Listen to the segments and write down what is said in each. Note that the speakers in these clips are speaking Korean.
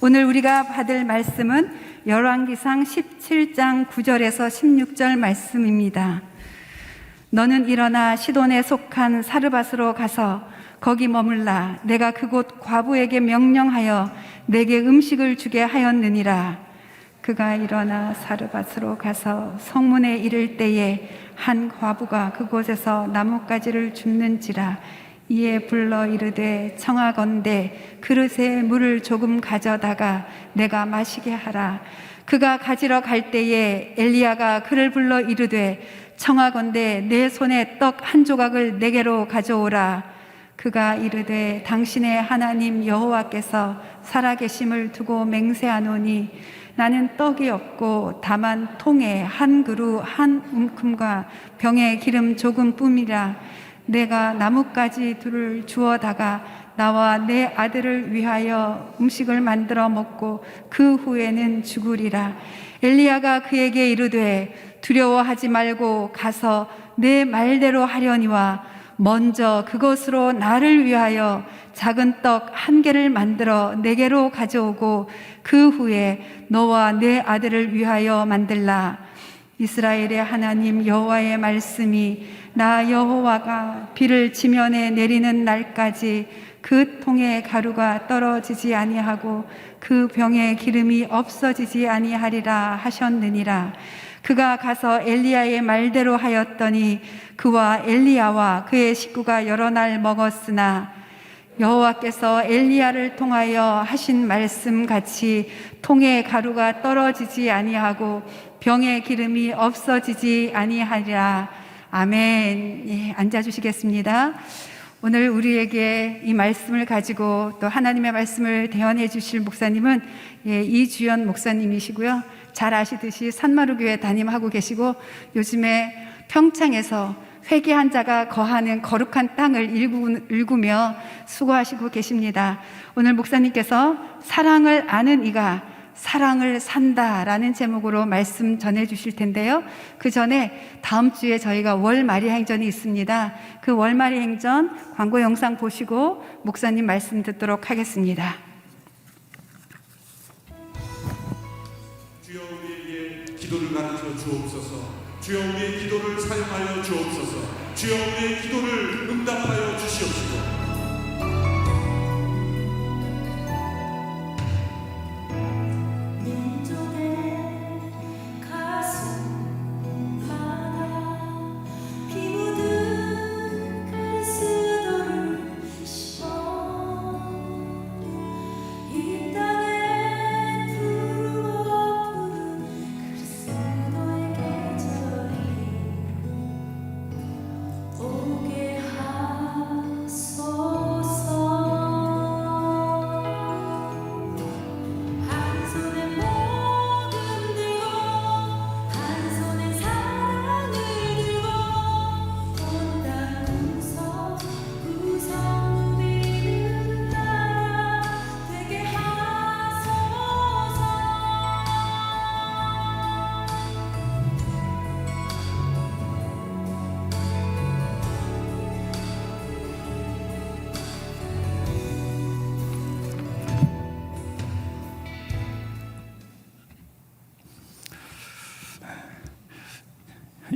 오늘 우리가 받을 말씀은 열왕기상 17장 9절에서 16절 말씀입니다. 너는 일어나 시돈에 속한 사르밧으로 가서 거기 머물라. 내가 그곳 과부에게 명령하여 내게 음식을 주게 하였느니라. 그가 일어나 사르밧으로 가서 성문에 이를 때에 한 과부가 그곳에서 나뭇가지를 줍는지라. 이에 불러 이르되 청하건대 그릇에 물을 조금 가져다가 내가 마시게 하라. 그가 가지러 갈 때에 엘리야가 그를 불러 이르되 청하건대 내 손에 떡 한 조각을 내게로 가져오라. 그가 이르되 당신의 하나님 여호와께서 살아계심을 두고 맹세하노니 나는 떡이 없고 다만 통에 한 그루 한 움큼과 병에 기름 조금뿐이라. 내가 나뭇가지 둘을 주워다가 나와 내 아들을 위하여 음식을 만들어 먹고 그 후에는 죽으리라. 엘리야가 그에게 이르되 두려워하지 말고 가서 내 말대로 하려니와 먼저 그것으로 나를 위하여 작은 떡 한 개를 만들어 내게로 가져오고 그 후에 너와 내 아들을 위하여 만들라. 이스라엘의 하나님 여호와의 말씀이 나 여호와가 비를 지면에 내리는 날까지 그 통에 가루가 떨어지지 아니하고 그 병에 기름이 없어지지 아니하리라 하셨느니라. 그가 가서 엘리야의 말대로 하였더니 그와 엘리야와 그의 식구가 여러 날 먹었으나 여호와께서 엘리야를 통하여 하신 말씀 같이 통에 가루가 떨어지지 아니하고 병에 기름이 없어지지 아니하리라. 아멘. 예, 앉아주시겠습니다. 오늘 우리에게 이 말씀을 가지고 또 하나님의 말씀을 대언해 주실 목사님은 이주연 목사님이시고요. 잘 아시듯이 산마루교회 담임하고 계시고 요즘에 평창에서 회개한 자가 거하는 거룩한 땅을 일구며 수고하시고 계십니다. 오늘 목사님께서 사랑을 아는 이가 사랑을 산다라는 제목으로 말씀 전해 주실 텐데요. 그 전에 다음 주에 저희가 월마리 행전이 있습니다. 그 월마리 행전 광고 영상 보시고 목사님 말씀 듣도록 하겠습니다. 주여 우리에게 기도를 가르쳐 주옵소서. 주여 우리의 기도를 사용하여 주옵소서. 주여 우리의 기도를 응답하여 주시옵소서.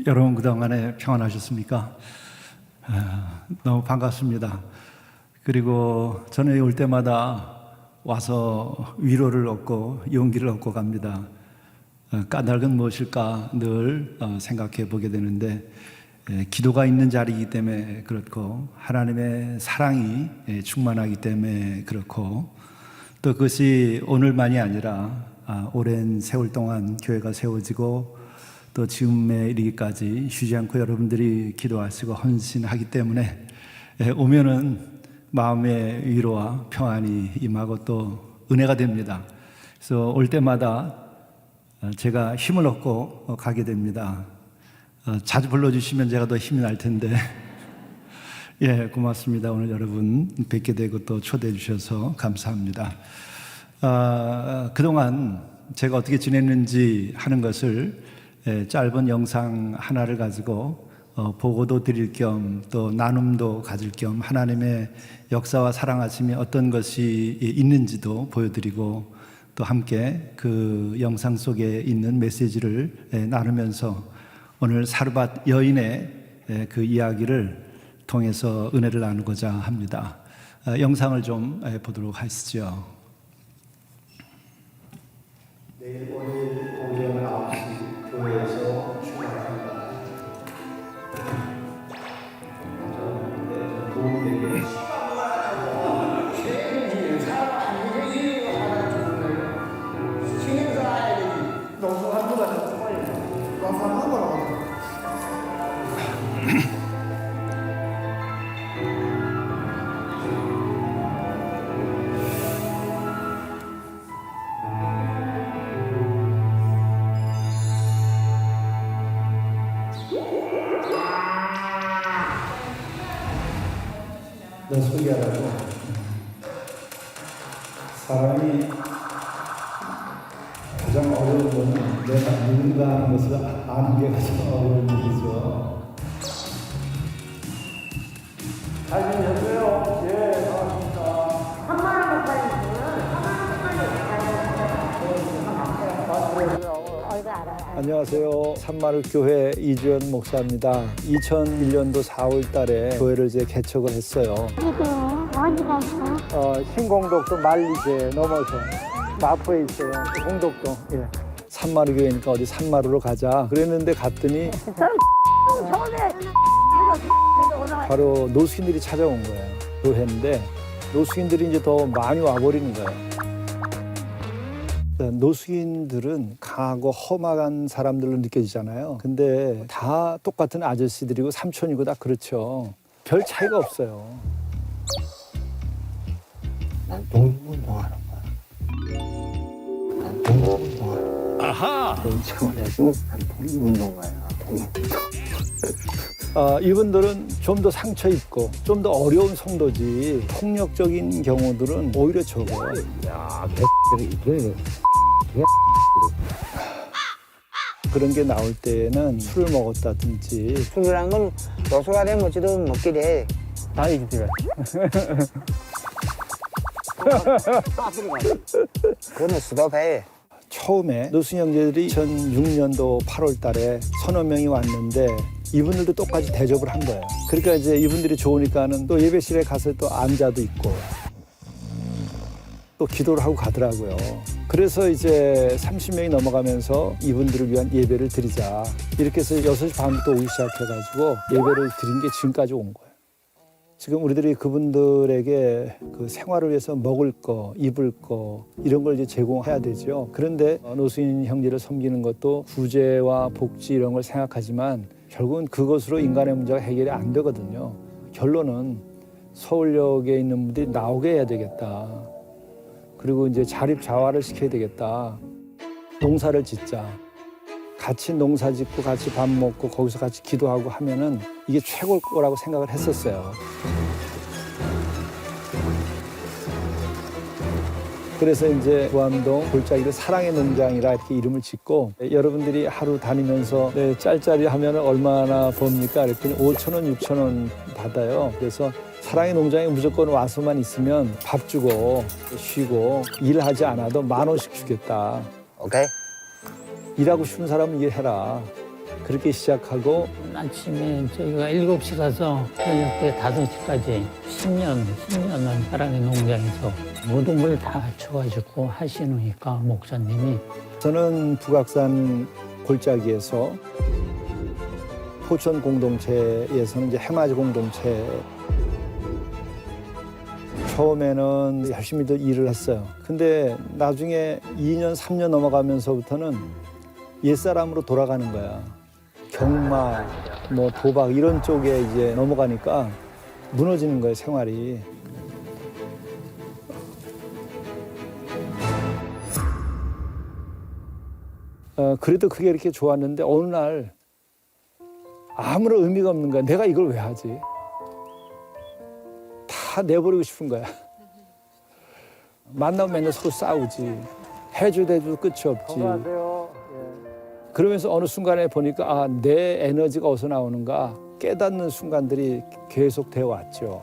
여러분 그동안에 평안하셨습니까? 너무 반갑습니다. 그리고 저는 올 때마다 와서 위로를 얻고 용기를 얻고 갑니다. 까닭은 무엇일까 늘 생각해 보게 되는데 기도가 있는 자리이기 때문에 그렇고 하나님의 사랑이 충만하기 때문에 그렇고 또 그것이 오늘만이 아니라 오랜 세월 동안 교회가 세워지고 또 지금에 이르기까지 쉬지 않고 여러분들이 기도하시고 헌신하기 때문에 오면은 마음의 위로와 평안이 임하고 또 은혜가 됩니다. 그래서 올 때마다 제가 힘을 얻고 가게 됩니다. 자주 불러주시면 제가 더 힘이 날 텐데 예, 고맙습니다. 오늘 여러분 뵙게 되고 또 초대해 주셔서 감사합니다. 그동안 제가 어떻게 지냈는지 하는 것을 짧은 영상 하나를 가지고 보고도 드릴 겸 또 나눔도 가질 겸 하나님의 역사와 사랑하심이 어떤 것이 있는지도 보여드리고 또 함께 그 영상 속에 있는 메시지를 나누면서 오늘 사르밧 여인의 그 이야기를 통해서 은혜를 나누고자 합니다. 영상을 좀 보도록 하시죠. 내일 오전 9시 교회에서 출발합니다. 도움이 되게 너 소개하라고. 사람이 가장 어려운 거는 내가 누군가 하는 것을 아는 게 가장 어려운 일이죠. 잘 지내셨어요? 예, 반갑습니다. 한마음 목사님 얼굴 알아요. 안녕하세요. 산마을교회 이주연 목사입니다. 2001년도 4월 달에 교회를 이제 개척을 했어요. 어디세요? 어디 가세요? 신공덕도 말리제 넘어서 마포에 있어요. 공덕동. 예. 산마을교회니까 어디 산마루로 가자. 그랬는데 갔더니 서울에 바로 노숙인들이 찾아온 거예요. 교회인데 노숙인들이 이제 더 많이 와버리는 거예요. 노숙인들은 강하고 험악한 사람들로 느껴지잖아요. 근데 다 똑같은 아저씨들이고 삼촌이고 다 그렇죠. 별 차이가 없어요. 난 동물운동하는 거야. 난 동물운동하는 거야. 아하! 그런 차원에서 난 동물운동가야. 동물운동. 이분들은 좀 더 상처 입고 좀 더 어려운 성도지 폭력적인 경우들은 오히려 적어요. 야, 이게 그런 게 나올 때는 술을 먹었다든지 술이란 건 노수가 되면 어찌든 먹게 돼. 다 얘기들어. 그거는 수도배. 처음에 노숙 형제들이 2006년도 8월 달에 서너 명이 왔는데 이분들도 똑같이 대접을 한 거예요. 그러니까 이제 이분들이 좋으니까는 또 예배실에 가서 또 앉아도 있고 또 기도를 하고 가더라고요. 그래서 이제 30명이 넘어가면서 이분들을 위한 예배를 드리자. 이렇게 해서 6시 반부터 오기 시작해가지고 예배를 드린 게 지금까지 온 거예요. 지금 우리들이 그분들에게 그 생활을 위해서 먹을 거, 입을 거 이런 걸 이제 제공해야 되죠. 그런데 노숙인 형제를 섬기는 것도 구제와 복지 이런 걸 생각하지만 결국은 그것으로 인간의 문제가 해결이 안 되거든요. 결론은 서울역에 있는 분들이 나오게 해야 되겠다. 그리고 이제 자립자활을 시켜야 되겠다. 농사를 짓자. 같이 농사 짓고 같이 밥 먹고 거기서 같이 기도하고 하면은 이게 최고일 거라고 생각을 했었어요. 그래서 이제 구암동 골짜기를 사랑의 농장이라 이렇게 이름을 짓고 여러분들이 하루 다니면서 짤짤이 하면 얼마나 법니까? 그랬더니 5,000원, 6,000원 받아요. 그래서 사랑의 농장에 무조건 와서만 있으면 밥 주고 쉬고 일하지 않아도 10,000원씩 주겠다. 오케이? 일하고 싶은 사람은 일해라. 그렇게 시작하고 아침에 저희가 7시 가서 저녁 때 5시까지 10년은 사랑의 농장에서 모든 걸 다 갖춰가지고 하시니까 목사님이 저는 북악산 골짜기에서 포천 공동체에서는 이제 해맞이 공동체 처음에는 열심히들 일을 했어요. 근데 나중에 2년, 3년 넘어가면서부터는 옛사람으로 돌아가는 거야. 경마, 뭐 도박 이런 쪽에 이제 넘어가니까 무너지는 거예요, 생활이. 그래도 그게 이렇게 좋았는데 어느 날 아무런 의미가 없는 거야. 내가 이걸 왜 하지? 다 내버리고 싶은 거야. 만나면 맨날 서로 싸우지. 해줘도 해줘도 끝이 없지. 그러면서 어느 순간에 보니까 아, 내 에너지가 어디서 나오는가 깨닫는 순간들이 계속 되어 왔죠.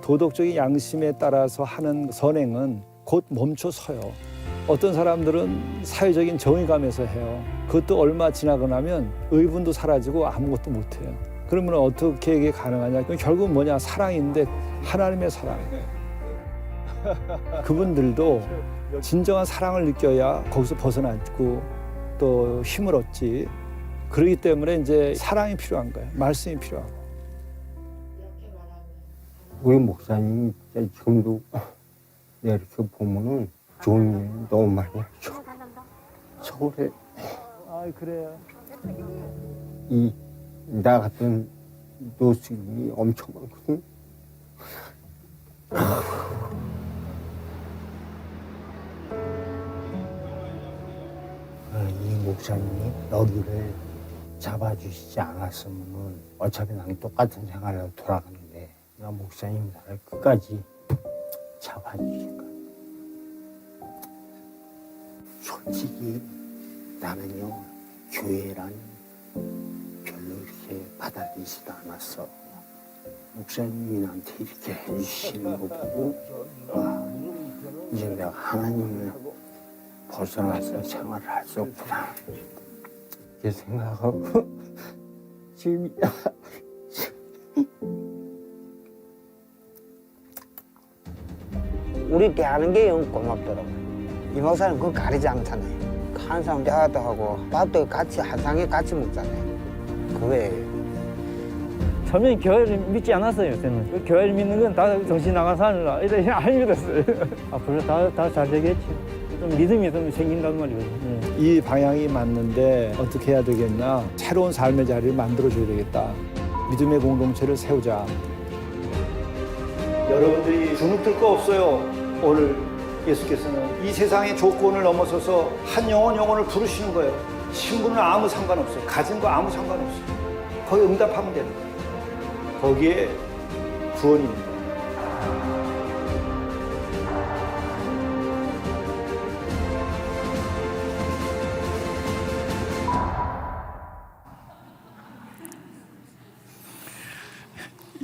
도덕적인 양심에 따라서 하는 선행은 곧 멈춰서요. 어떤 사람들은 사회적인 정의감에서 해요. 그것도 얼마 지나고 나면 의분도 사라지고 아무것도 못해요. 그러면 어떻게 이게 가능하냐? 그럼 결국은 뭐냐? 사랑인데 하나님의 사랑. 그분들도 진정한 사랑을 느껴야 거기서 벗어나고 또 힘을 얻지. 그렇기 때문에 이제 사랑이 필요한 거예요. 말씀이 필요한 거예요. 우리 목사님이 지금도 내가 이렇게 보면은 좋은 일 너무 많이 하죠. 서울에 그래요. 나 같은 노숙인이 엄청 많거든. 이 목사님이 여기를 잡아주시지 않았으면 어차피 나는 똑같은 생활로 돌아가는데 나 목사님 나를 끝까지 잡아주신 거야. 솔직히 나는요 교회란 별로 이렇게 받아들이지도 않았어. 목사님이 나한테 이렇게 해주시는 거 보고 와 이제 내가 하나님을 벗어나서 생활을 할 수 없구나 이렇게 생각하고 지금 우리 대하는 게 영 고맙더라고. 이 목사는 그거 가리지 않잖아요. 항상 대화도 하고 밥도 같이 한 상에 같이 먹잖아요. 그거예요. 처음에 교회를 믿지 않았어요. 저는 그 교회를 믿는 건 다 정신 나간 사람이라 이래 안 믿었어요. 앞으로 다 잘 되겠지. 좀 믿음이 좀 생긴단 말이거든요. 이 방향이 맞는데 어떻게 해야 되겠나? 새로운 삶의 자리를 만들어줘야 되겠다. 믿음의 공동체를 세우자. 여러분들이 주눅들 거 없어요. 오늘 예수께서는 이 세상의 조건을 넘어서서 한 영혼을 부르시는 거예요. 신분은 아무 상관없어요. 가진 거 아무 상관없어요. 거기 응답하면 되는 거예요. 거기에 구원이 있는 거예요.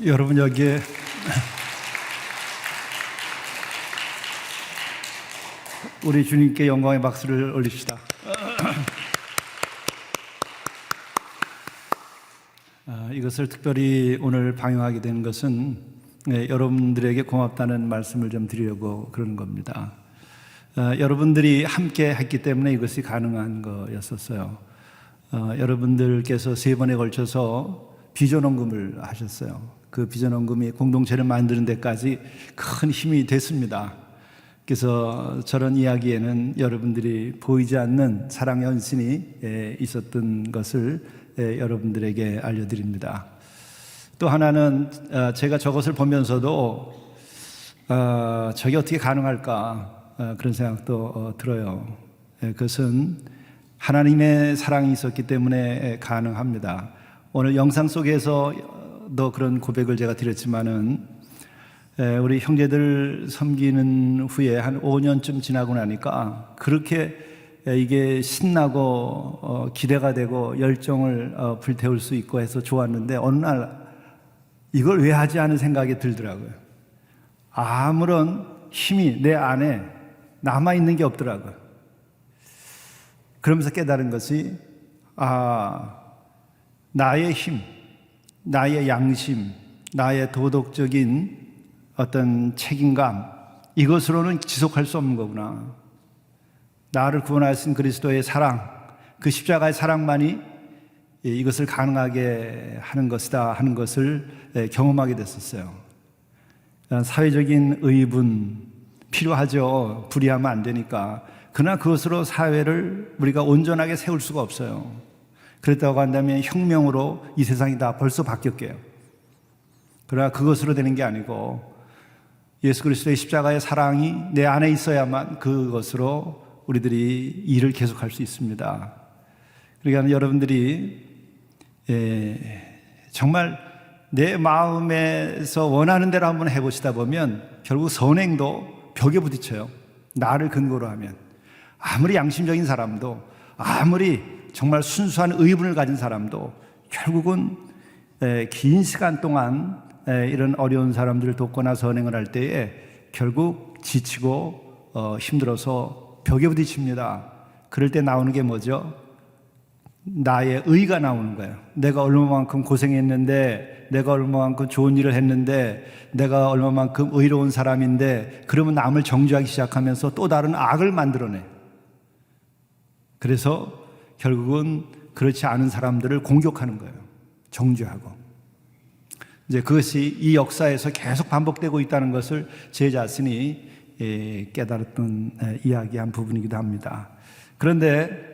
여러분 여기에 우리 주님께 영광의 박수를 올립시다. 이것을 특별히 오늘 방영하게 된 것은 여러분들에게 고맙다는 말씀을 좀 드리려고 그러는 겁니다. 여러분들이 함께 했기 때문에 이것이 가능한 거였었어요. 여러분들께서 3번에 걸쳐서 비전원금을 하셨어요. 그 비전원금이 공동체를 만드는 데까지 큰 힘이 됐습니다. 그래서 저런 이야기에는 여러분들이 보이지 않는 사랑의 헌신이 있었던 것을 여러분들에게 알려드립니다. 또 하나는 제가 저것을 보면서도 저게 어떻게 가능할까 그런 생각도 들어요. 그것은 하나님의 사랑이 있었기 때문에 가능합니다. 오늘 영상 속에서도 그런 고백을 제가 드렸지만은 우리 형제들 섬기는 후에 한 5년쯤 지나고 나니까 그렇게 이게 신나고 기대가 되고 열정을 불태울 수 있고 해서 좋았는데 어느 날 이걸 왜 하지 않은 생각이 들더라고요. 아무런 힘이 내 안에 남아있는 게 없더라고요. 그러면서 깨달은 것이 나의 힘, 나의 양심, 나의 도덕적인 어떤 책임감 이것으로는 지속할 수 없는 거구나. 나를 구원하신 그리스도의 사랑, 그 십자가의 사랑만이 이것을 가능하게 하는 것이다 하는 것을 경험하게 됐었어요. 사회적인 의분 필요하죠. 불의하면 안 되니까. 그러나 그것으로 사회를 우리가 온전하게 세울 수가 없어요. 그랬다고 한다면 혁명으로 이 세상이 다 벌써 바뀌었게요. 그러나 그것으로 되는 게 아니고 예수 그리스도의 십자가의 사랑이 내 안에 있어야만 그것으로 우리들이 일을 계속할 수 있습니다. 그러니까 여러분들이 정말 내 마음에서 원하는 대로 한번 해보시다 보면 결국 선행도 벽에 부딪혀요. 나를 근거로 하면. 아무리 양심적인 사람도 아무리 정말 순수한 의분을 가진 사람도 결국은 긴 시간 동안 이런 어려운 사람들을 돕거나 선행을 할 때에 결국 지치고 힘들어서 벽에 부딪힙니다. 그럴 때 나오는 게 뭐죠? 나의 의가 나오는 거예요. 내가 얼마만큼 고생했는데, 내가 얼마만큼 좋은 일을 했는데, 내가 얼마만큼 의로운 사람인데, 그러면 남을 정죄하기 시작하면서 또 다른 악을 만들어내. 그래서 결국은 그렇지 않은 사람들을 공격하는 거예요. 정죄하고. 이제 그것이 이 역사에서 계속 반복되고 있다는 것을 제 자신이 깨달았던 이야기 한 부분이기도 합니다. 그런데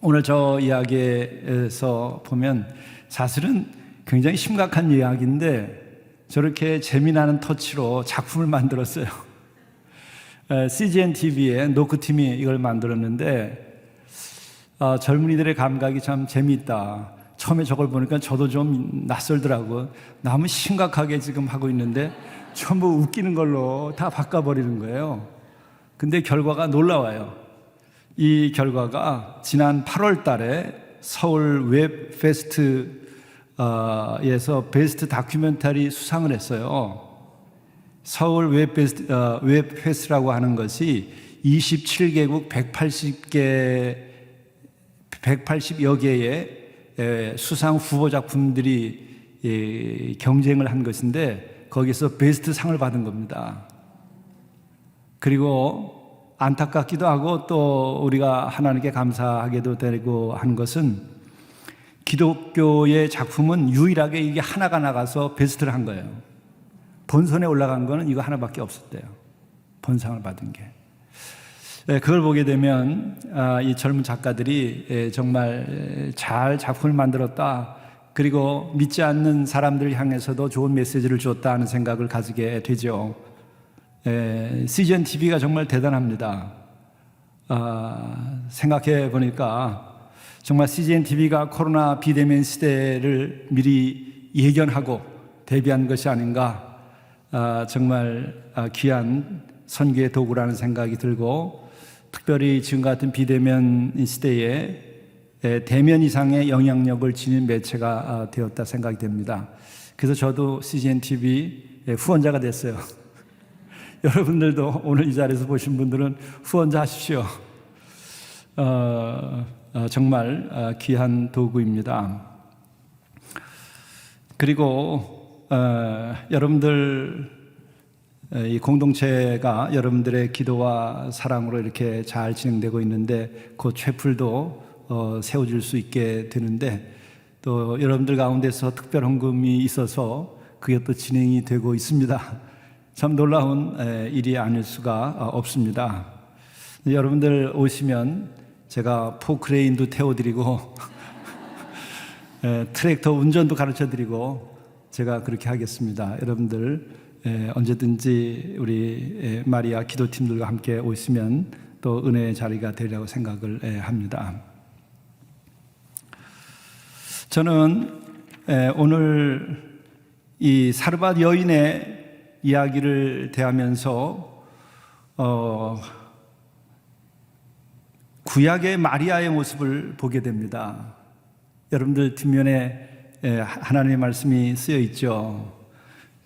오늘 저 이야기에서 보면 사실은 굉장히 심각한 이야기인데 저렇게 재미나는 터치로 작품을 만들었어요. CGN TV의 노크팀이 이걸 만들었는데 젊은이들의 감각이 참 재미있다. 처음에 저걸 보니까 저도 좀 낯설더라고요. 너무 심각하게 지금 하고 있는데 전부 웃기는 걸로 다 바꿔버리는 거예요. 근데 결과가 놀라워요. 이 결과가 지난 8월 달에 서울 웹 페스트에서 베스트 다큐멘터리 수상을 했어요. 서울 웹 페스트라고 하는 것이 27개국 180여 개의 수상 후보 작품들이 경쟁을 한 것인데 거기서 베스트 상을 받은 겁니다. 그리고 안타깝기도 하고 또 우리가 하나님께 감사하게도 되고 한 것은 기독교의 작품은 유일하게 이게 하나가 나가서 베스트를 한 거예요. 본선에 올라간 거는 이거 하나밖에 없었대요. 본상을 받은 게. 그걸 보게 되면 이 젊은 작가들이 정말 잘 작품을 만들었다. 그리고 믿지 않는 사람들을 향해서도 좋은 메시지를 줬다 하는 생각을 가지게 되죠. CGN TV가 정말 대단합니다. 생각해 보니까 정말 CGN TV가 코로나 비대면 시대를 미리 예견하고 대비한 것이 아닌가. 정말 귀한 선교의 도구라는 생각이 들고 특별히 지금 같은 비대면 시대에 대면 이상의 영향력을 지닌 매체가 되었다 생각이 됩니다. 그래서 저도 CGN TV 후원자가 됐어요. 여러분들도 오늘 이 자리에서 보신 분들은 후원자 하십시오. 정말 귀한 도구입니다. 그리고 여러분들 이 공동체가 여러분들의 기도와 사랑으로 이렇게 잘 진행되고 있는데 그 촛불도 세워질 수 있게 되는데 또 여러분들 가운데서 특별 헌금이 있어서 그게 또 진행이 되고 있습니다. 참 놀라운 일이 아닐 수가 없습니다. 여러분들 오시면 제가 포크레인도 태워드리고 트랙터 운전도 가르쳐드리고 제가 그렇게 하겠습니다. 여러분들 언제든지 우리 마리아 기도팀들과 함께 오시면 또 은혜의 자리가 되리라고 생각을 합니다. 저는 오늘 이 사르밧 여인의 이야기를 대하면서 구약의 마리아의 모습을 보게 됩니다. 여러분들 뒷면에 하나님의 말씀이 쓰여 있죠.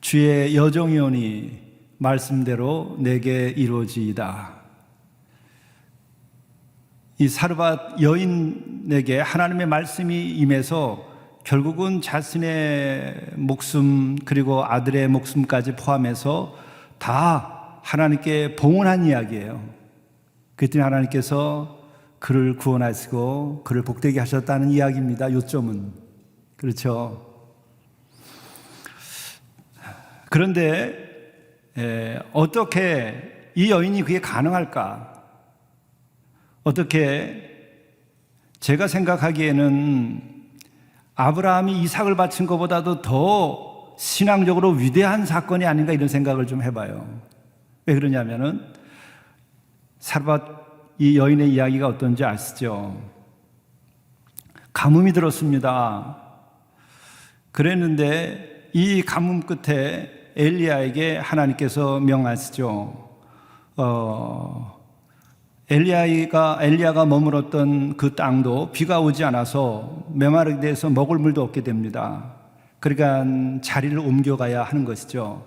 주의 여정이오니 말씀대로 내게 이루어지이다. 이 사르밧 여인에게 하나님의 말씀이 임해서 결국은 자신의 목숨 그리고 아들의 목숨까지 포함해서 다 하나님께 봉헌한 이야기예요. 그랬더니 하나님께서 그를 구원하시고 그를 복되게 하셨다는 이야기입니다. 요점은. 그렇죠. 그런데 어떻게 이 여인이 그게 가능할까? 어떻게 제가 생각하기에는 아브라함이 이삭을 바친 것보다도 더 신앙적으로 위대한 사건이 아닌가 이런 생각을 좀 해봐요. 왜 그러냐면은 사르밧 이 여인의 이야기가 어떤지 아시죠? 가뭄이 들었습니다. 그랬는데 이 가뭄 끝에 엘리야에게 하나님께서 명하시죠. 엘리야가 머물었던 그 땅도 비가 오지 않아서 메마르게 돼서 먹을 물도 없게 됩니다. 그러니까 자리를 옮겨가야 하는 것이죠.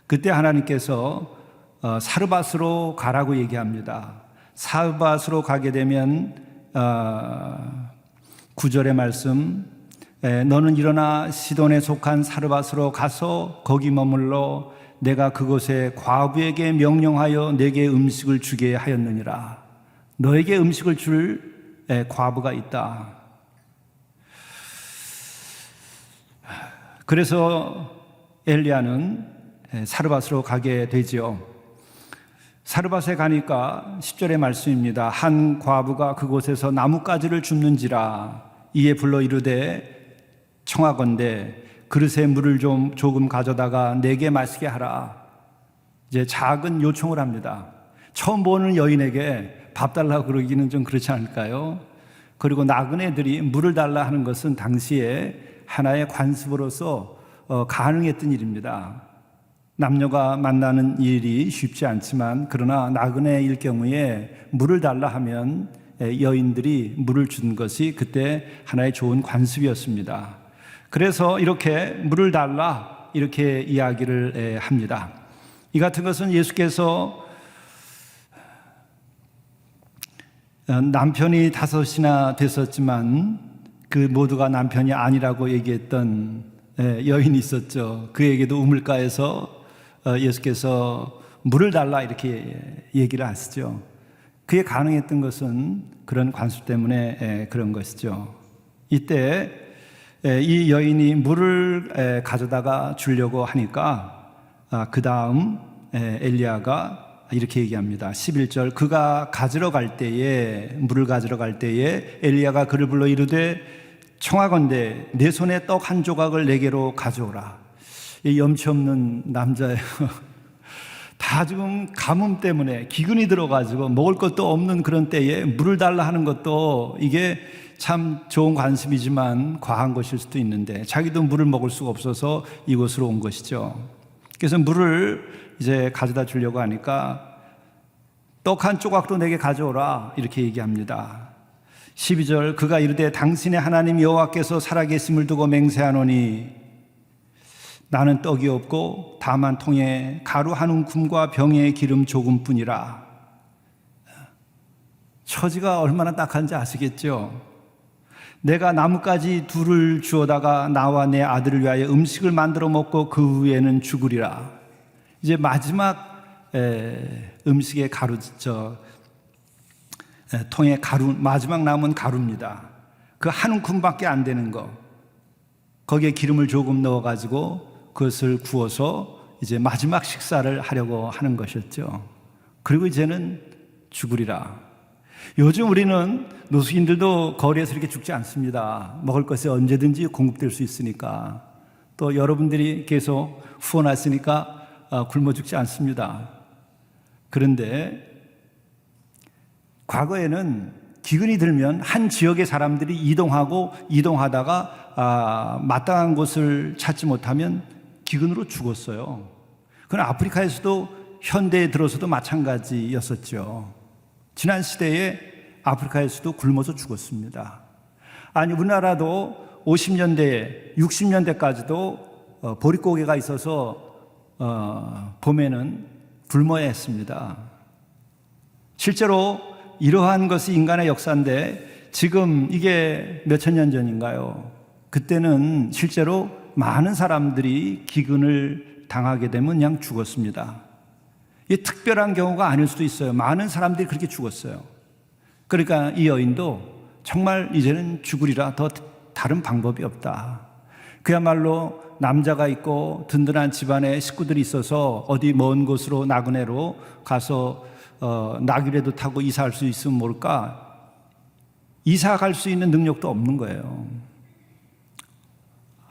그때 하나님께서 사르밧으로 가라고 얘기합니다. 사르밧으로 가게 되면 9절의 말씀, 너는 일어나 시돈에 속한 사르밧으로 가서 거기 머물러 내가 그곳에 과부에게 명령하여 내게 음식을 주게 하였느니라. 너에게 음식을 줄 과부가 있다. 그래서 엘리야는 사르밧으로 가게 되지요. 사르밧에 가니까 10절의 말씀입니다. 한 과부가 그곳에서 나뭇가지를 줍는지라. 이에 불러 이르되 청하건대 그릇에 물을 조금 가져다가 내게 마시게 하라. 이제 작은 요청을 합니다. 처음 보는 여인에게 밥 달라고 그러기는 좀 그렇지 않을까요? 그리고 나그네들이 물을 달라 하는 것은 당시에 하나의 관습으로서 가능했던 일입니다. 남녀가 만나는 일이 쉽지 않지만 그러나 나그네일 경우에 물을 달라 하면 여인들이 물을 준 것이 그때 하나의 좋은 관습이었습니다. 그래서 이렇게 물을 달라 이렇게 이야기를 합니다. 이 같은 것은 예수께서 남편이 5이나 됐었지만 그 모두가 남편이 아니라고 얘기했던 여인이 있었죠. 그에게도 우물가에서 예수께서 물을 달라 이렇게 얘기를 하시죠. 그게 가능했던 것은 그런 관습 때문에 그런 것이죠. 이때 이 여인이 물을 가져다가 주려고 하니까 그 다음 엘리야가 이렇게 얘기합니다. 11절 그가 가지러 갈 때에 물을 가지러 갈 때에 엘리야가 그를 불러 이르되 청하건대 내 손에 떡 한 조각을 내게로 가져오라. 이 염치 없는 남자예요. 다 지금 가뭄 때문에 기근이 들어가지고 먹을 것도 없는 그런 때에 물을 달라 하는 것도 이게 참 좋은 관습이지만 과한 것일 수도 있는데 자기도 물을 먹을 수가 없어서 이곳으로 온 것이죠. 그래서 물을 이제 가져다 주려고 하니까 떡 한 조각도 내게 가져오라 이렇게 얘기합니다. 12절 그가 이르되 당신의 하나님 여호와께서 살아계심을 두고 맹세하노니 나는 떡이 없고 다만 통에 가루 한 움큼과 병에 기름 조금뿐이라. 처지가 얼마나 딱한지 아시겠죠? 내가 나뭇가지 둘을 주어다가 나와 내 아들을 위하여 음식을 만들어 먹고 그 후에는 죽으리라. 이제 마지막 음식의 가루, 통에 가루, 마지막 남은 가루입니다. 그 한 움큼밖에 안 되는 거. 거기에 기름을 조금 넣어가지고 그것을 구워서 이제 마지막 식사를 하려고 하는 것이었죠. 그리고 이제는 죽으리라. 요즘 우리는 노숙인들도 거리에서 이렇게 죽지 않습니다. 먹을 것이 언제든지 공급될 수 있으니까. 또 여러분들이 계속 후원하시니까 굶어 죽지 않습니다. 그런데 과거에는 기근이 들면 한 지역의 사람들이 이동하다가 마땅한 곳을 찾지 못하면 기근으로 죽었어요. 그건 아프리카에서도 현대에 들어서도 마찬가지였었죠. 지난 시대에 아프리카에서도 굶어서 죽었습니다. 아니 우리나라도 50년대, 60년대까지도 보릿고개가 있어서 봄에는 굶어야 했습니다. 실제로 이러한 것이 인간의 역사인데 지금 이게 몇천 년 전인가요? 그때는 실제로 많은 사람들이 기근을 당하게 되면 그냥 죽었습니다. 이게 특별한 경우가 아닐 수도 있어요. 많은 사람들이 그렇게 죽었어요. 그러니까 이 여인도 정말 이제는 죽으리라, 더 다른 방법이 없다. 그야말로 남자가 있고 든든한 집안에 식구들이 있어서 어디 먼 곳으로 나그네로 가서 나귀라도 타고 이사할 수 있으면 모를까, 이사 갈 수 있는 능력도 없는 거예요.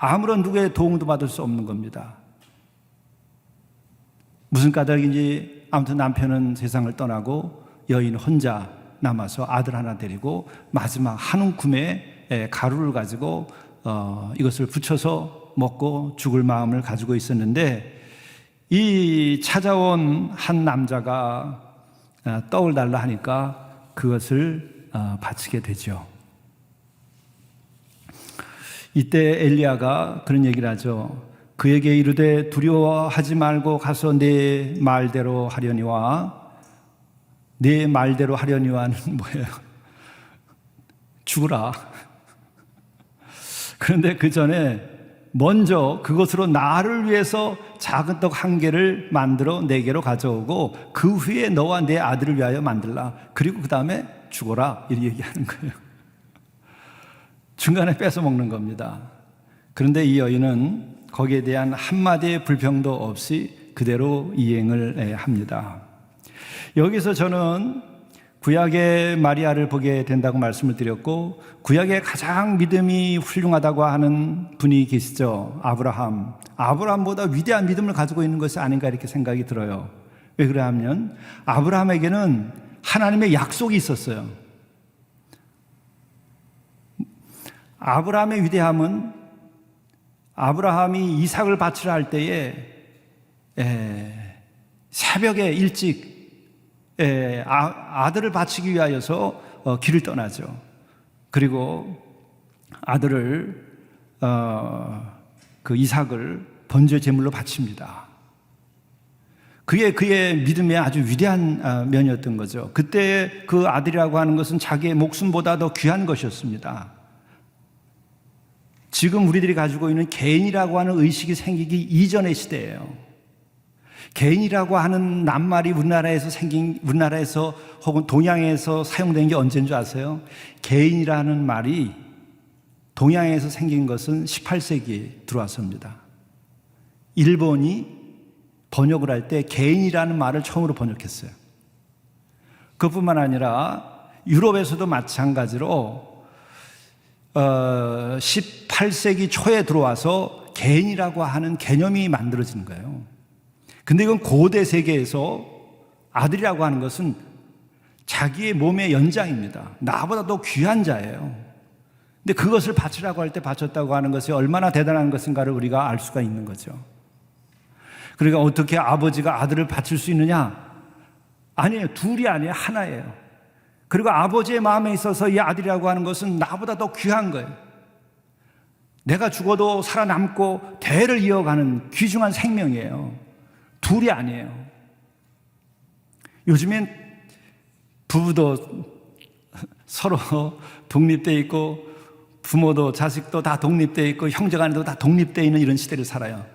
아무런 누구의 도움도 받을 수 없는 겁니다. 무슨 까닭인지 아무튼 남편은 세상을 떠나고 여인 혼자 남아서 아들 하나 데리고 마지막 한 움큼의 가루를 가지고 이것을 부쳐서 먹고 죽을 마음을 가지고 있었는데, 이 찾아온 한 남자가 떡을 달라 하니까 그것을 바치게 되죠. 이때 엘리야가 그런 얘기를 하죠. 그에게 이르되 두려워하지 말고 가서 내 말대로 하려니와 내 말대로 하려니와는 뭐예요? 죽으라. 그런데 그 전에 먼저 그것으로 나를 위해서 작은 떡 한 개를 만들어 내게로 가져오고 그 후에 너와 내 아들을 위하여 만들라. 그리고 그 다음에 죽어라. 이렇게 얘기하는 거예요. 중간에 뺏어 먹는 겁니다. 그런데 이 여인은 거기에 대한 한마디의 불평도 없이 그대로 이행을 합니다. 여기서 저는 구약의 마리아를 보게 된다고 말씀을 드렸고, 구약의 가장 믿음이 훌륭하다고 하는 분이 계시죠. 아브라함. 아브라함보다 위대한 믿음을 가지고 있는 것이 아닌가 이렇게 생각이 들어요. 왜 그래 하면 아브라함에게는 하나님의 약속이 있었어요. 아브라함의 위대함은 아브라함이 이삭을 바치려 할 때에 새벽에 일찍 아들을 바치기 위하여서 길을 떠나죠. 그리고 아들을 그 이삭을 번제 제물로 바칩니다. 그의 믿음의 아주 위대한 면이었던 거죠. 그때 그 아들이라고 하는 것은 자기의 목숨보다 더 귀한 것이었습니다. 지금 우리들이 가지고 있는 개인이라고 하는 의식이 생기기 이전의 시대예요. 개인이라고 하는 낱말이 우리나라에서 혹은 동양에서 사용된 게 언제인 줄 아세요? 개인이라는 말이 동양에서 생긴 것은 18세기에 들어왔습니다. 일본이 번역을 할 때 개인이라는 말을 처음으로 번역했어요. 그뿐만 아니라 유럽에서도 마찬가지로 18세기 초에 들어와서 개인이라고 하는 개념이 만들어진 거예요. 근데 이건 고대 세계에서 아들이라고 하는 것은 자기의 몸의 연장입니다. 나보다 더 귀한 자예요. 근데 그것을 바치라고 할 때 바쳤다고 하는 것이 얼마나 대단한 것인가를 우리가 알 수가 있는 거죠. 그러니까 어떻게 아버지가 아들을 바칠 수 있느냐? 아니에요. 둘이 아니에요. 하나예요. 그리고 아버지의 마음에 있어서 이 아들이라고 하는 것은 나보다 더 귀한 거예요. 내가 죽어도 살아남고 대를 이어가는 귀중한 생명이에요. 둘이 아니에요. 요즘엔 부부도 서로 독립되어 있고 부모도 자식도 다 독립되어 있고 형제간에도 다 독립되어 있는 이런 시대를 살아요.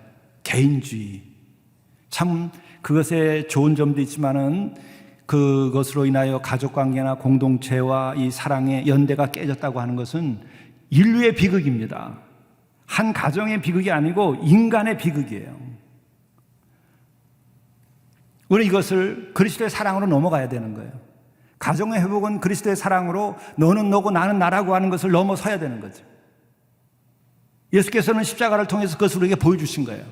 개인주의. 참 그것에 좋은 점도 있지만은 그것으로 인하여 가족관계나 공동체와 이 사랑의 연대가 깨졌다고 하는 것은 인류의 비극입니다. 한 가정의 비극이 아니고 인간의 비극이에요. 우리 이것을 그리스도의 사랑으로 넘어가야 되는 거예요. 가정의 회복은 그리스도의 사랑으로 너는 너고 나는 나라고 하는 것을 넘어서야 되는 거죠. 예수께서는 십자가를 통해서 그것을 우리에게 보여주신 거예요.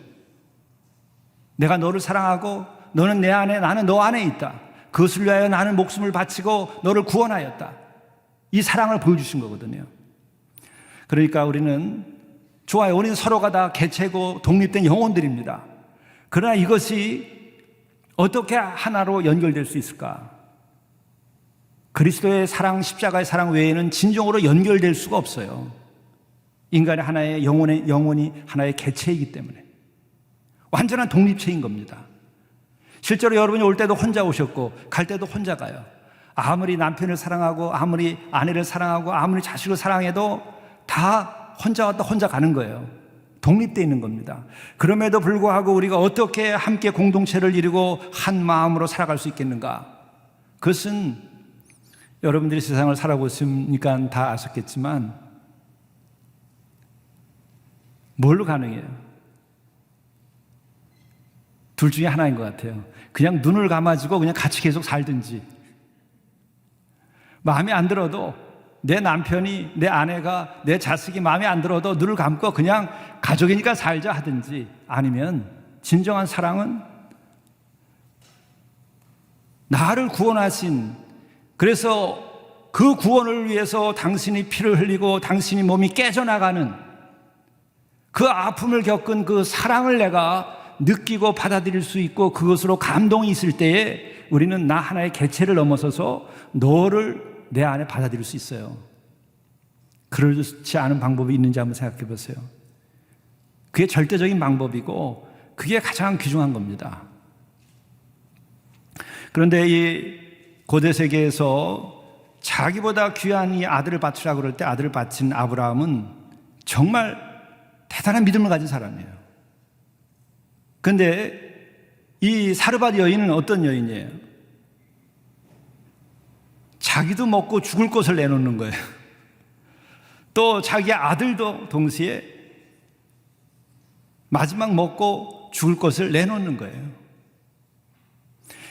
내가 너를 사랑하고 너는 내 안에 나는 너 안에 있다. 그것을 위하여 나는 목숨을 바치고 너를 구원하였다. 이 사랑을 보여주신 거거든요. 그러니까 우리는 좋아요. 우리는 서로가 다 개체고 독립된 영혼들입니다. 그러나 이것이 어떻게 하나로 연결될 수 있을까? 그리스도의 사랑, 십자가의 사랑 외에는 진정으로 연결될 수가 없어요. 인간의 하나의 영혼이 하나의 개체이기 때문에 완전한 독립체인 겁니다. 실제로 여러분이 올 때도 혼자 오셨고 갈 때도 혼자 가요. 아무리 남편을 사랑하고 아무리 아내를 사랑하고 아무리 자식을 사랑해도 다 혼자 왔다 혼자 가는 거예요. 독립되어 있는 겁니다. 그럼에도 불구하고 우리가 어떻게 함께 공동체를 이루고 한 마음으로 살아갈 수 있겠는가? 그것은 여러분들이 세상을 살아보시니까 다 아셨겠지만 뭘로 가능해요? 둘 중에 하나인 것 같아요. 그냥 눈을 감아주고 그냥 같이 계속 살든지, 마음에 안 들어도 내 남편이, 내 아내가, 내 자식이 마음에 안 들어도 눈을 감고 그냥 가족이니까 살자 하든지, 아니면 진정한 사랑은 나를 구원하신, 그래서 그 구원을 위해서 당신이 피를 흘리고 당신이 몸이 깨져나가는 그 아픔을 겪은 그 사랑을 내가 느끼고 받아들일 수 있고 그것으로 감동이 있을 때에 우리는 나 하나의 개체를 넘어서서 너를 내 안에 받아들일 수 있어요. 그렇지 않은 방법이 있는지 한번 생각해 보세요. 그게 절대적인 방법이고 그게 가장 귀중한 겁니다. 그런데 이 고대 세계에서 자기보다 귀한 이 아들을 바치라고 그럴 때 아들을 바친 아브라함은 정말 대단한 믿음을 가진 사람이에요. 그런데 이 사르밧 여인은 어떤 여인이에요? 자기도 먹고 죽을 것을 내놓는 거예요. 또 자기 아들도 동시에 마지막 먹고 죽을 것을 내놓는 거예요.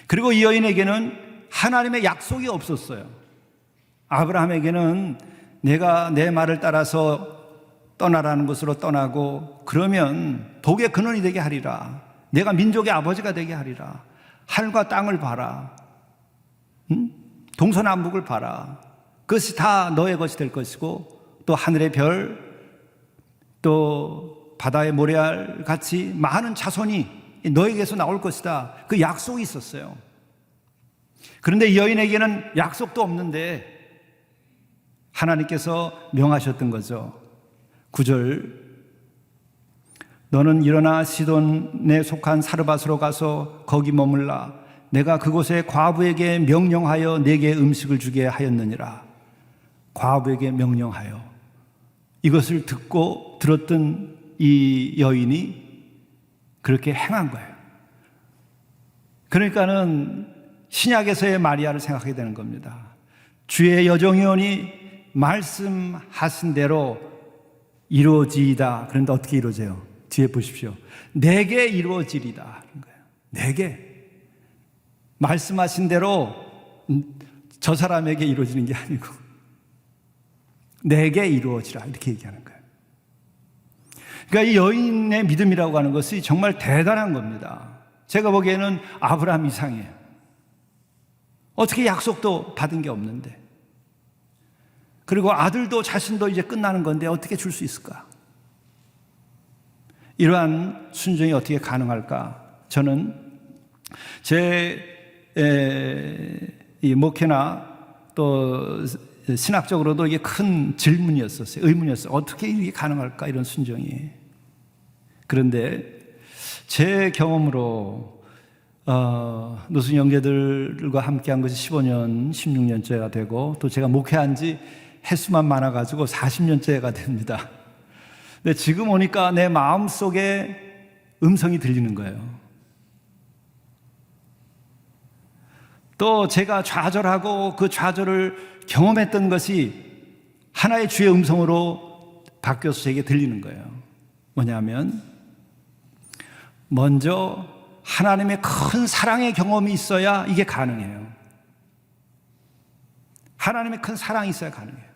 그리고 이 여인에게는 하나님의 약속이 없었어요. 아브라함에게는 내가 내 말을 따라서 떠나라는 곳으로 떠나고 그러면 복의 근원이 되게 하리라. 내가 민족의 아버지가 되게 하리라. 하늘과 땅을 봐라. 동서남북을 봐라. 그것이 다 너의 것이 될 것이고 또 하늘의 별, 또 바다의 모래알 같이 많은 자손이 너에게서 나올 것이다. 그 약속이 있었어요. 그런데 이 여인에게는 약속도 없는데 하나님께서 명하셨던 거죠. 9절, 너는 일어나 시돈에 속한 사르밧으로 가서 거기 머물라. 내가 그곳에 과부에게 명령하여 내게 음식을 주게 하였느니라. 과부에게 명령하여. 이것을 듣고 들었던 이 여인이 그렇게 행한 거예요. 그러니까는 신약에서의 마리아를 생각하게 되는 겁니다. 주의 여정이오니 말씀하신 대로 이루어지이다. 그런데 어떻게 이루어져요? 뒤에 보십시오. 내게 이루어지리다 하는 거예요. 내게. 말씀하신 대로 저 사람에게 이루어지는 게 아니고 내게 이루어지라 이렇게 얘기하는 거예요. 그러니까 이 여인의 믿음이라고 하는 것이 정말 대단한 겁니다. 제가 보기에는 아브라함 이상이에요. 어떻게 약속도 받은 게 없는데, 그리고 아들도 자신도 이제 끝나는 건데 어떻게 줄 수 있을까? 이러한 순종이 어떻게 가능할까? 저는 제 이 목회나 또 신학적으로도 이게 큰 질문이었었어요. 의문이었어요. 어떻게 이게 가능할까? 이런 순종이. 그런데 제 경험으로 노숙 형제들과 함께한 것이 15년, 16년째가 되고 또 제가 목회한 지 횟수만 많아가지고 40년째가 됩니다. 근데 지금 오니까 내 마음속에 음성이 들리는 거예요. 또 제가 좌절하고 그 좌절을 경험했던 것이 하나의 주의 음성으로 바뀌어서 제게 들리는 거예요. 뭐냐면 먼저 하나님의 큰 사랑의 경험이 있어야 이게 가능해요. 하나님의 큰 사랑이 있어야 가능해요.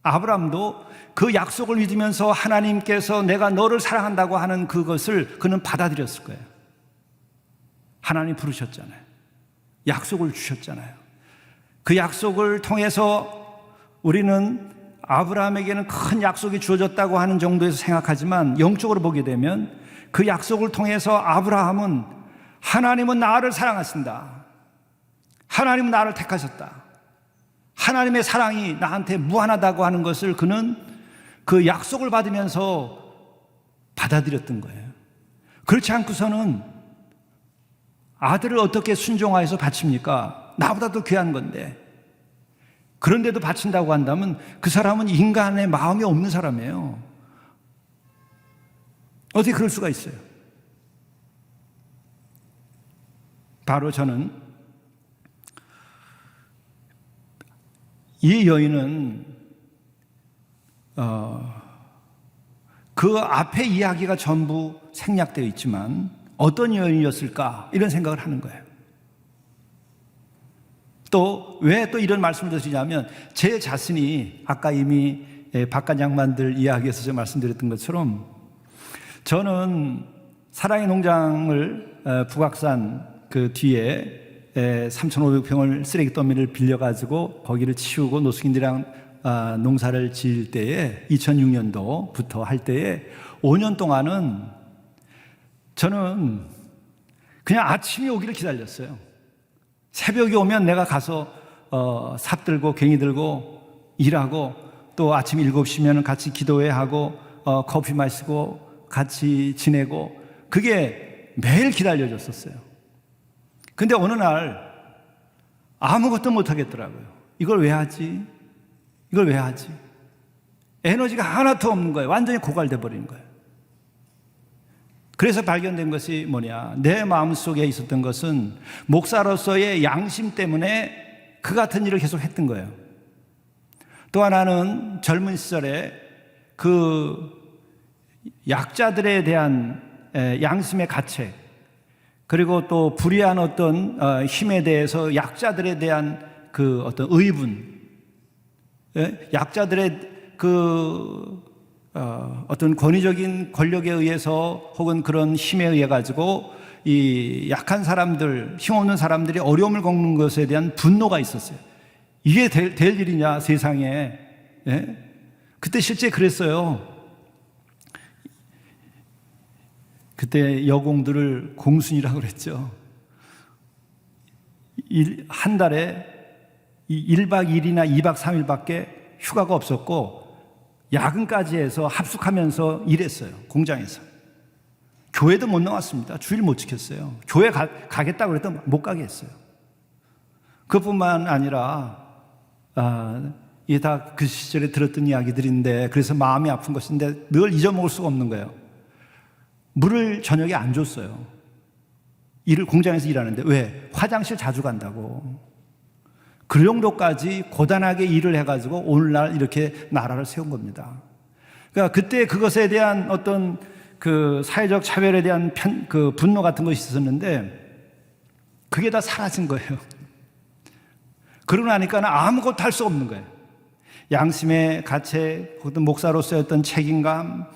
아브라함도 그 약속을 믿으면서 하나님께서 내가 너를 사랑한다고 하는 그것을 그는 받아들였을 거예요. 하나님 부르셨잖아요. 약속을 주셨잖아요. 그 약속을 통해서 우리는 아브라함에게는 큰 약속이 주어졌다고 하는 정도에서 생각하지만 영적으로 보게 되면 그 약속을 통해서 아브라함은 하나님은 나를 사랑하신다. 하나님은 나를 택하셨다. 하나님의 사랑이 나한테 무한하다고 하는 것을 그는 그 약속을 받으면서 받아들였던 거예요. 그렇지 않고서는 아들을 어떻게 순종하여서 바칩니까? 나보다 더 귀한 건데. 그런데도 바친다고 한다면 그 사람은 인간의 마음이 없는 사람이에요. 어떻게 그럴 수가 있어요? 바로 저는 이 여인은 그 앞에 이야기가 전부 생략되어 있지만 어떤 여인이었을까 이런 생각을 하는 거예요. 또 왜 또 이런 말씀을 드리냐면 제 자신이 아까 이미 바깥 양반들 이야기에서 제가 말씀드렸던 것처럼 저는 사랑의 농장을 북악산 그 뒤에 3,500평을 쓰레기 더미를 빌려가지고 거기를 치우고 노숙인들이랑 농사를 지을 때에 2006년도부터 할 때에 5년 동안은 저는 그냥 아침이 오기를 기다렸어요. 새벽이 오면 내가 가서 삽 들고 괭이 들고 일하고 또 아침 7시면 같이 기도회 하고 커피 마시고 같이 지내고 그게 매일 기다려졌었어요. 근데 어느 날 아무것도 못하겠더라고요. 이걸 왜 하지? 이걸 왜 하지? 에너지가 하나도 없는 거예요. 완전히 고갈돼 버리는 거예요. 그래서 발견된 것이 뭐냐? 내 마음속에 있었던 것은 목사로서의 양심 때문에 그 같은 일을 계속 했던 거예요. 또 하나는 젊은 시절에 그 약자들에 대한 양심의 가책, 그리고 또 불의한 어떤 힘에 대해서 약자들에 대한 그 어떤 의분, 약자들의 그 어떤 권위적인 권력에 의해서 혹은 그런 힘에 의해 가지고 이 약한 사람들, 힘없는 사람들이 어려움을 겪는 것에 대한 분노가 있었어요. 이게 될 일이냐 세상에. 예? 그때 실제 그랬어요. 그때 여공들을 공순이라고 그랬죠. 한 달에 1박 2일이나 2박 3일밖에 휴가가 없었고 야근까지 해서 합숙하면서 일했어요. 공장에서. 교회도 못 나왔습니다. 주일 못 지켰어요. 교회 가겠다고 그랬더니 못 가게 했어요. 그뿐만 아니라 이게 다 그 시절에 들었던 이야기들인데, 그래서 마음이 아픈 것인데 늘 잊어먹을 수가 없는 거예요. 물을 저녁에 안 줬어요. 공장에서 일하는데. 왜? 화장실 자주 간다고. 그 정도까지 고단하게 일을 해가지고 오늘날 이렇게 나라를 세운 겁니다. 그러니까 그때 그것에 대한 어떤 그 사회적 차별에 대한 그 분노 같은 것이 있었는데 그게 다 사라진 거예요. 그러고 나니까 아무것도 할 수 없는 거예요. 양심의 가책, 어떤 목사로서의 어떤 책임감,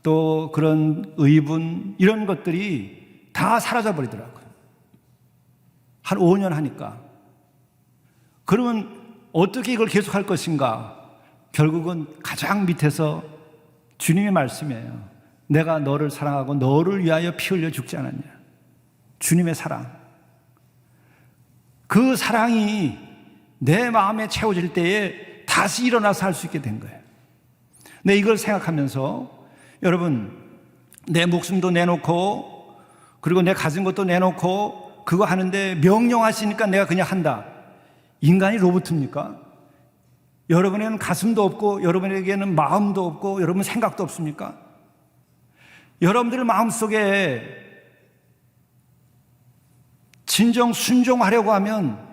또 그런 의분, 이런 것들이 다 사라져 버리더라고요. 한 5년 하니까. 그러면 어떻게 이걸 계속할 것인가? 결국은 가장 밑에서 주님의 말씀이에요. 내가 너를 사랑하고 너를 위하여 피 흘려 죽지 않았냐. 주님의 사랑. 그 사랑이 내 마음에 채워질 때에 다시 일어나서 할 수 있게 된 거예요. 네, 이걸 생각하면서 여러분, 내 목숨도 내놓고 그리고 내 가진 것도 내놓고 그거 하는데 명령하시니까 내가 그냥 한다. 인간이 로봇입니까? 여러분에게는 가슴도 없고 여러분에게는 마음도 없고 여러분 생각도 없습니까? 여러분들 마음속에 진정 순종하려고 하면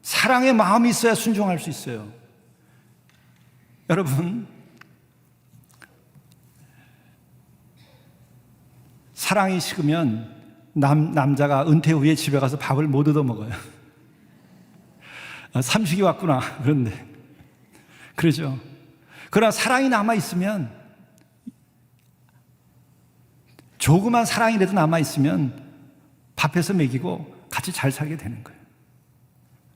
사랑의 마음이 있어야 순종할 수 있어요. 여러분, 사랑이 식으면 남자가 은퇴 후에 집에 가서 밥을 못 얻어 먹어요. 삼식이 왔구나. 그런데 그러죠. 그러나 사랑이 남아있으면, 조그만 사랑이라도 남아있으면 밥해서 먹이고 같이 잘 살게 되는 거예요.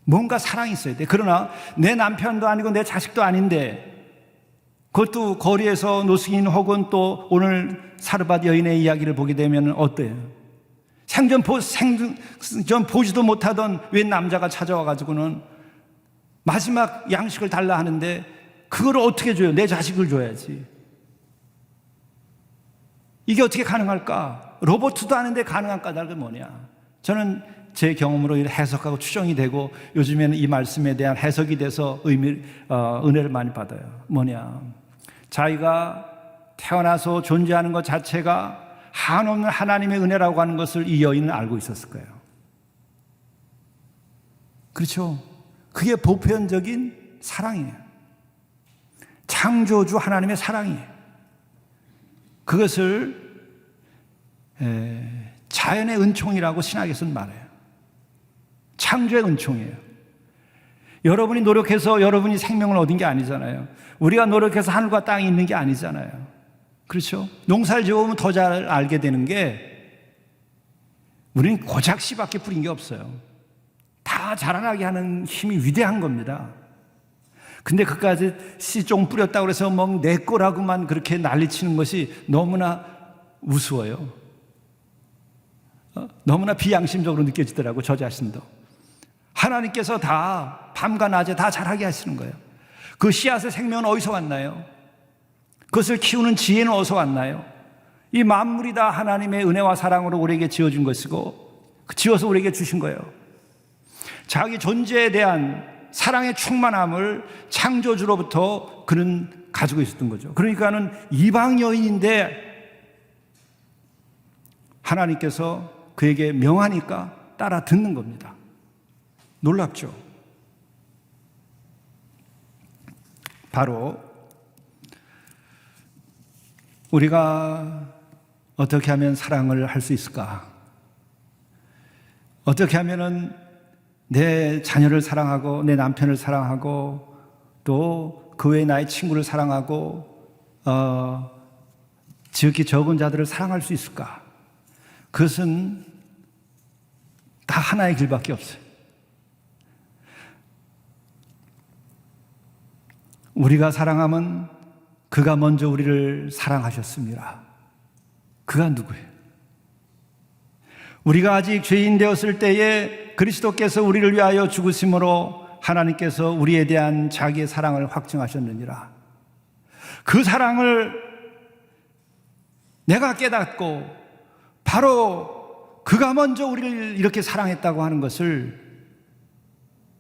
뭔가 사랑이 있어야 돼. 그러나 내 남편도 아니고 내 자식도 아닌데 그것도 거리에서 노숙인 혹은 또 오늘 사르밧 여인의 이야기를 보게 되면 어때요? 생전 보지도 못하던 웬 남자가 찾아와가지고는 마지막 양식을 달라 하는데 그걸 어떻게 줘요? 내 자식을 줘야지. 이게 어떻게 가능할까? 로봇도 아닌데 가능한 까닭은 뭐냐? 저는 제 경험으로 해석하고 추정이 되고 요즘에는 이 말씀에 대한 해석이 돼서 은혜를 많이 받아요. 뭐냐? 자기가 태어나서 존재하는 것 자체가 한없는 하나님의 은혜라고 하는 것을 이 여인은 알고 있었을 거예요. 그렇죠? 그게 보편적인 사랑이에요. 창조주 하나님의 사랑이에요. 그것을 자연의 은총이라고 신학에서는 말해요. 창조의 은총이에요. 여러분이 노력해서 여러분이 생명을 얻은 게 아니잖아요. 우리가 노력해서 하늘과 땅이 있는 게 아니잖아요. 그렇죠? 농사를 지어보면 더 잘 알게 되는 게 우리는 고작 씨밖에 뿌린 게 없어요. 다 자라나게 하는 힘이 위대한 겁니다. 근데 그까지 씨 좀 뿌렸다고 해서 뭐 내 거라고만 그렇게 난리치는 것이 너무나 우스워요. 너무나 비양심적으로 느껴지더라고, 저 자신도. 하나님께서 다 밤과 낮에 다 자라게 하시는 거예요. 그 씨앗의 생명은 어디서 왔나요? 그것을 키우는 지혜는 어디서 왔나요? 이 만물이 다 하나님의 은혜와 사랑으로 우리에게 지어준 것이고 지어서 우리에게 주신 거예요. 자기 존재에 대한 사랑의 충만함을 창조주로부터 그는 가지고 있었던 거죠. 그러니까는 이방 여인인데 하나님께서 그에게 명하니까 따라 듣는 겁니다. 놀랍죠? 바로 우리가 어떻게 하면 사랑을 할 수 있을까? 어떻게 하면은 내 자녀를 사랑하고 내 남편을 사랑하고 또 그 외에 나의 친구를 사랑하고 지극히 적은 자들을 사랑할 수 있을까? 그것은 다 하나의 길밖에 없어요. 우리가 사랑하면 그가 먼저 우리를 사랑하셨습니다. 그가 누구예요? 우리가 아직 죄인 되었을 때에 그리스도께서 우리를 위하여 죽으심으로 하나님께서 우리에 대한 자기의 사랑을 확증하셨느니라. 그 사랑을 내가 깨닫고 바로 그가 먼저 우리를 이렇게 사랑했다고 하는 것을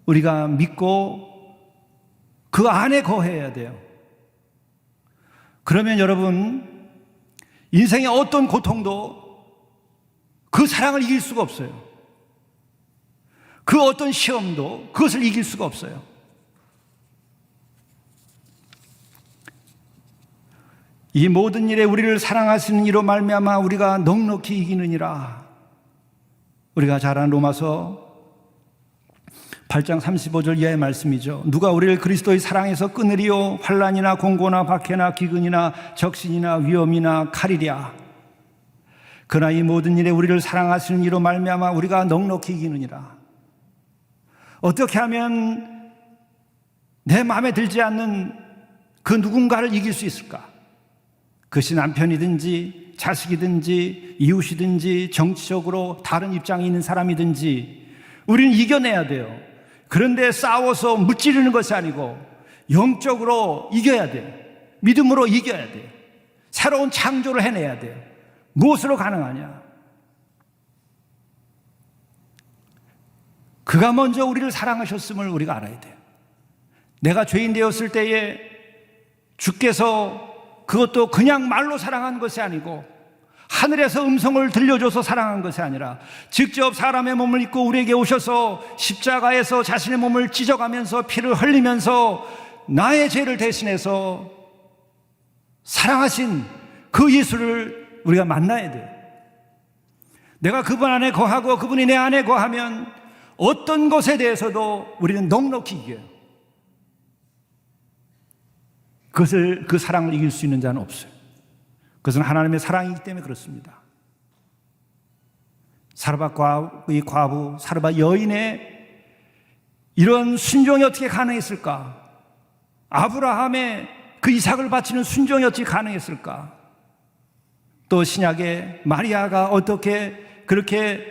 우리가 믿고 그 안에 거해야 돼요. 그러면 여러분, 인생의 어떤 고통도 그 사랑을 이길 수가 없어요. 그 어떤 시험도 그것을 이길 수가 없어요. 이 모든 일에 우리를 사랑하시는 이로 말미암아 우리가 넉넉히 이기느니라. 우리가 잘 아는 로마서 8장 35절 이하의 말씀이죠. 누가 우리를 그리스도의 사랑에서 끊으리요? 환난이나 공고나 박해나 기근이나 적신이나 위험이나 칼이랴. 그러나 이 모든 일에 우리를 사랑하시는 이로 말미암아 우리가 넉넉히 이기느니라. 어떻게 하면 내 마음에 들지 않는 그 누군가를 이길 수 있을까? 그것이 남편이든지 자식이든지 이웃이든지 정치적으로 다른 입장에 있는 사람이든지 우리는 이겨내야 돼요. 그런데 싸워서 무찌르는 것이 아니고 영적으로 이겨야 돼요. 믿음으로 이겨야 돼요. 새로운 창조를 해내야 돼요. 무엇으로 가능하냐? 그가 먼저 우리를 사랑하셨음을 우리가 알아야 돼요. 내가 죄인 되었을 때에 주께서 그것도 그냥 말로 사랑한 것이 아니고 하늘에서 음성을 들려줘서 사랑한 것이 아니라 직접 사람의 몸을 입고 우리에게 오셔서 십자가에서 자신의 몸을 찢어가면서 피를 흘리면서 나의 죄를 대신해서 사랑하신 그 예수를 우리가 만나야 돼요. 내가 그분 안에 거하고 그분이 내 안에 거하면 어떤 것에 대해서도 우리는 넉넉히 이겨요. 그 사랑을 이길 수 있는 자는 없어요. 그것은 하나님의 사랑이기 때문에 그렇습니다. 사르밧 과부, 사르밧 여인의 이런 순종이 어떻게 가능했을까? 아브라함의 그 이삭을 바치는 순종이 어떻게 가능했을까? 또 신약의 마리아가 어떻게 그렇게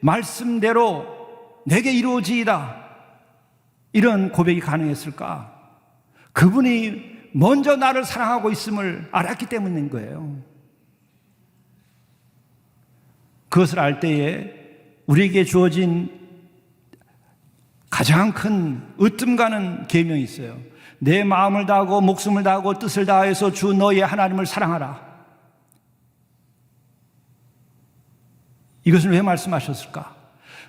말씀대로 내게 이루어지이다 이런 고백이 가능했을까? 그분이 먼저 나를 사랑하고 있음을 알았기 때문인 거예요. 그것을 알 때에 우리에게 주어진 가장 큰 으뜸 가는 계명이 있어요. 내 마음을 다하고 목숨을 다하고 뜻을 다해서 주 너의 하나님을 사랑하라. 이것을 왜 말씀하셨을까?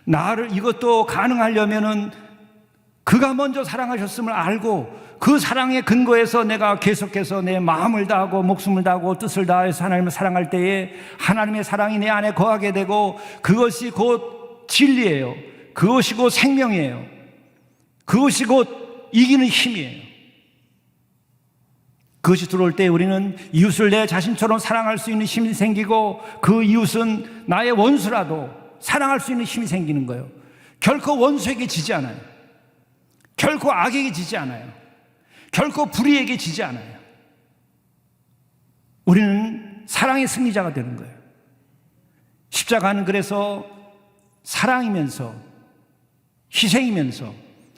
나를 이것도 가능하려면은 그가 먼저 사랑하셨음을 알고 그 사랑의 근거에서 내가 계속해서 내 마음을 다하고 목숨을 다하고 뜻을 다해서 하나님을 사랑할 때에 하나님의 사랑이 내 안에 거하게 되고 그것이 곧 진리예요. 그것이 곧 생명이에요. 그것이 곧 이기는 힘이에요. 그것이 들어올 때 우리는 이웃을 내 자신처럼 사랑할 수 있는 힘이 생기고 그 이웃은 나의 원수라도 사랑할 수 있는 힘이 생기는 거예요. 결코 원수에게 지지 않아요. 결코 악에게 지지 않아요. 결코 불의에게 지지 않아요. 우리는 사랑의 승리자가 되는 거예요. 십자가는 그래서 사랑이면서 희생이면서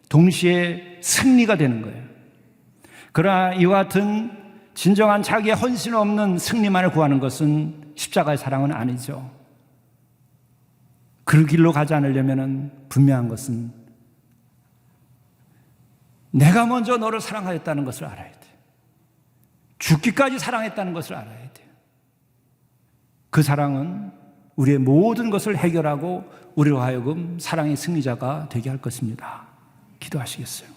동시에 승리가 되는 거예요. 그러나 이와 같은 진정한 자기의 헌신 없는 승리만을 구하는 것은 십자가의 사랑은 아니죠. 그 길로 가지 않으려면 분명한 것은 내가 먼저 너를 사랑하였다는 것을 알아야 돼. 죽기까지 사랑했다는 것을 알아야 돼. 그 사랑은 우리의 모든 것을 해결하고 우리로 하여금 사랑의 승리자가 되게 할 것입니다. 기도하시겠어요?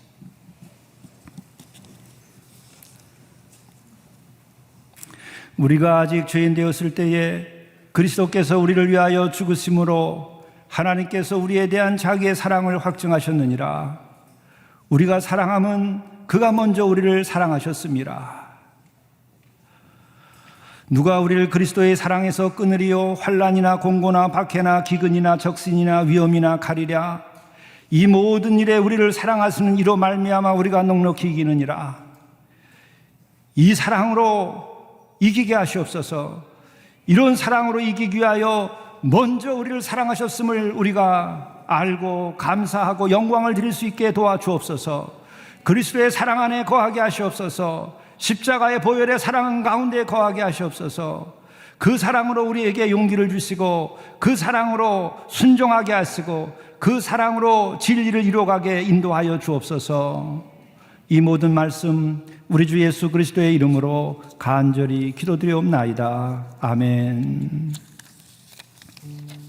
우리가 아직 죄인 되었을 때에 그리스도께서 우리를 위하여 죽으심으로 하나님께서 우리에 대한 자기의 사랑을 확증하셨느니라. 우리가 사랑함은 그가 먼저 우리를 사랑하셨습니다. 누가 우리를 그리스도의 사랑에서 끊으리요? 환난이나 공고나 박해나 기근이나 적신이나 위험이나 칼이랴. 이 모든 일에 우리를 사랑하시는 이로 말미암아 우리가 넉넉히 이기느니라. 이 사랑으로 이기게 하시옵소서. 이런 사랑으로 이기기 위하여 먼저 우리를 사랑하셨음을 우리가 알고 감사하고 영광을 드릴 수 있게 도와주옵소서. 그리스도의 사랑 안에 거하게 하시옵소서. 십자가의 보혈의 사랑 가운데 거하게 하시옵소서. 그 사랑으로 우리에게 용기를 주시고 그 사랑으로 순종하게 하시고 그 사랑으로 진리를 이루어가게 인도하여 주옵소서. 이 모든 말씀 우리 주 예수 그리스도의 이름으로 간절히 기도드리옵나이다. 아멘.